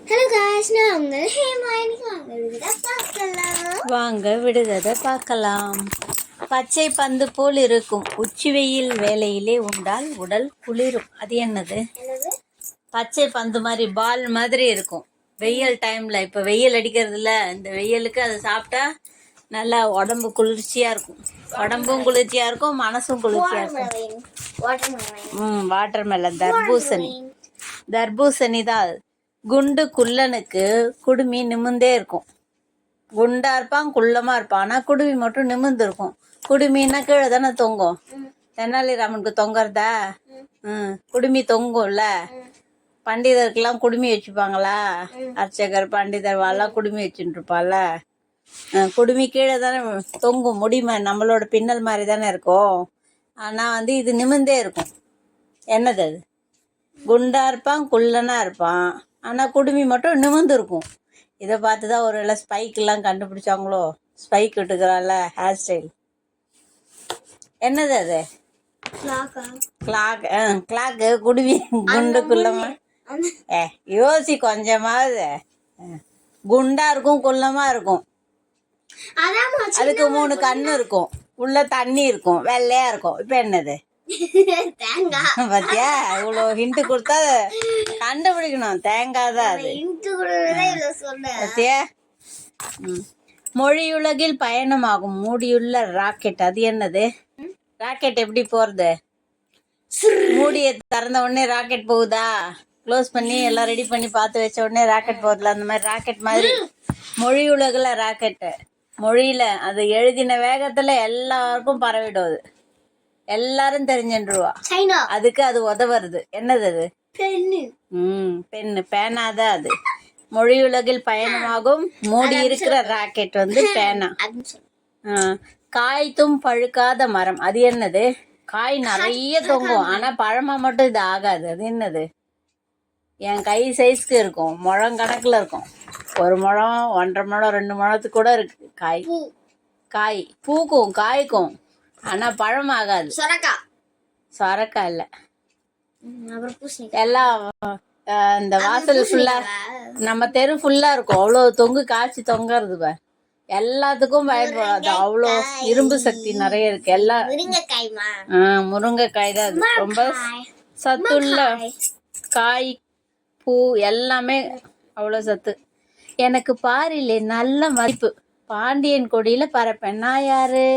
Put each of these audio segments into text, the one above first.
Hello guys, நான் உங்கள் ஹேமா. இன்னைக்கு வாங்க விடுகதை பார்க்கலாம். பச்சை பந்து போல் இருக்கும், உச்சி வெயில் வேலையிலே உண்டால் உடல் குளிரும். அது என்னது? பச்சை பந்து மாதிரி பால் மாதிரி இருக்கும். வெயில் டைம்ல, இப்ப வெயில் அடிக்கிறதுல, இந்த வெயிலுக்கு அதை சாப்பிட்டா நல்லா உடம்பு குளிர்ச்சியா இருக்கும். உடம்பும் குளிர்ச்சியா இருக்கும், மனசும் குளிர்ச்சியா இருக்கும். வாட்டர் மெலன், தர்பூசணி தான். குண்டு குள்ளனுக்கு குடுமி நிமிந்தே இருக்கும். குண்டா இருப்பான், குள்ளமா இருப்பான், ஆனா குடுமி மட்டும் நிமிந்து இருக்கும். குடுமின்னா கீழே தானே தொங்கும். தெனாலிராமனுக்கு தொங்கறதா? குடுமி தொங்கும்ல. பண்டிதருக்கெல்லாம் குடுமி வச்சுப்பாங்களா? அர்ச்சகர் பண்டிதர் எல்லாம் குடுமி வச்சுட்டு இருப்பாள்ல. குடுமி கீழே தானே தொங்கும். முடிமை நம்மளோட பின்னல் மாதிரி தானே இருக்கும். ஆனா இது நிமிந்தே இருக்கும். என்னது அது? குண்டா இருப்பான், குள்ளனா இருப்பான், ஆனா குடுமி மட்டும் நிமிந்து இருக்கும். இதை பார்த்துதான் ஒரு வேளை ஸ்பைக் எல்லாம் கண்டுபிடிச்சாங்களோ. ஸ்பைக் விட்டுக்கிறாள் ஹேர் ஸ்டைல். என்னது அது? கிளாக்கு. குடுமி குண்டு குள்ளமா. யோசி கொஞ்சமாவது. குண்டா இருக்கும், குள்ளமா இருக்கும். அதுக்கு 3 கண்ணு இருக்கும், உள்ள தண்ணி இருக்கும், வெள்ளையா இருக்கும். இப்ப என்னது? பாத்தியா, இவ்வளவு ஹிண்ட் கொடுத்தா கண்டுபிடிக்கணும். தேங்காய் தான் அது. பாத்தியா? மொழியுலகில் பயணமாகும் மூடியுள்ள ராக்கெட். அது என்னது? ராக்கெட் எப்படி போறது? மூடியை திறந்த உடனே ராக்கெட் போகுதா? க்ளோஸ் பண்ணி எல்லாம் ரெடி பண்ணி பார்த்து வச்ச உடனே ராக்கெட் போகுதுல, அந்த மாதிரி ராக்கெட் மாதிரி மொழியுலகில் ராக்கெட்டு. மொழியில அது எழுதின வேகத்துல எல்லாருக்கும் பரவிடும். அது எல்லாரும் தெரிஞ்சுருவா. அதுக்கு அது உதவுறது. என்னது அது? பெண்ணு. பேனாதான் அது. மொழியுலகில் பயணமாகும் மூடி இருக்கிற ராக்கெட் பேனா. காய்த்தும் பழுக்காத மரம். அது என்னது? காய் நிறைய தொங்கும், ஆனா பழமா மட்டும் இது ஆகாது. அது என்னது? என் கை சைஸ்க்கு இருக்கும், முழம் கணக்குல இருக்கும். 1 முழம், 1.5 முழம், 2 முழத்துக்கு கூட இருக்கு காய். காய் பூக்கும், காய்க்கும், ஆனா பழம் ஆகாது. சொரக்கா இல்ல. எல்லாம் இந்த வாசல் ஃபுல்லா, நம்ம தெரு ஃபுல்லா இருக்கும். அவ்வளவு தொங்கு காய்ச்சி தொங்கறது பார். எல்லாத்துக்கும் பயன்படாது. அவ்வளோ இரும்பு சக்தி நிறைய இருக்கு. எல்லாம் முருங்கைக்காய் தான் அது. ரொம்ப சத்துள்ள காய், பூ எல்லாமே அவ்வளோ சத்து. எனக்கு பாரிலே நல்ல மதிப்பு, பாண்டியன் கொடியில பறப்பேன். நான் யாரு?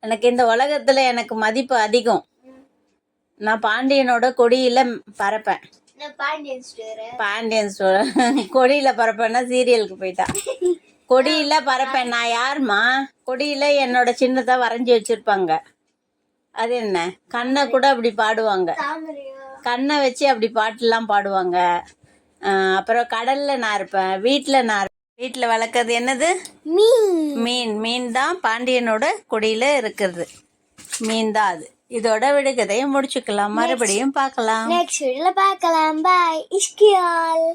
எனக்கு இந்த உலகத்துல எனக்கு மதிப்பு அதிகம். நான் பாண்டியனோட கொடியில பறப்பேன். பாண்டியன் ஸ்டோர் கொடியில பறப்பேன்னா சீரியலுக்கு போயிட்டா. கொடியில பறப்பேன். நான் யாருமா? கொடியில என்னோட சின்னத்தை வரைஞ்சி வச்சிருப்பாங்க. அது என்ன? கண்ணை கூட அப்படி பாடுவாங்க. கண்ணை வச்சு அப்படி பாட்டுலாம் பாடுவாங்க. அப்புறம் கடல்ல நான் இருப்பேன், வீட்டில் வளர்க்கறது என்னது? மீன் தான் பாண்டியனோட கொடியில இருக்கிறது. மீன் தான் அது. இதோட விடுகதையை முடிச்சுக்கலாம். மறுபடியும் பார்க்கலாம். நெக்ஸ்ட் வீடியோல பார்க்கலாம். பாய். இஷ்கியால்.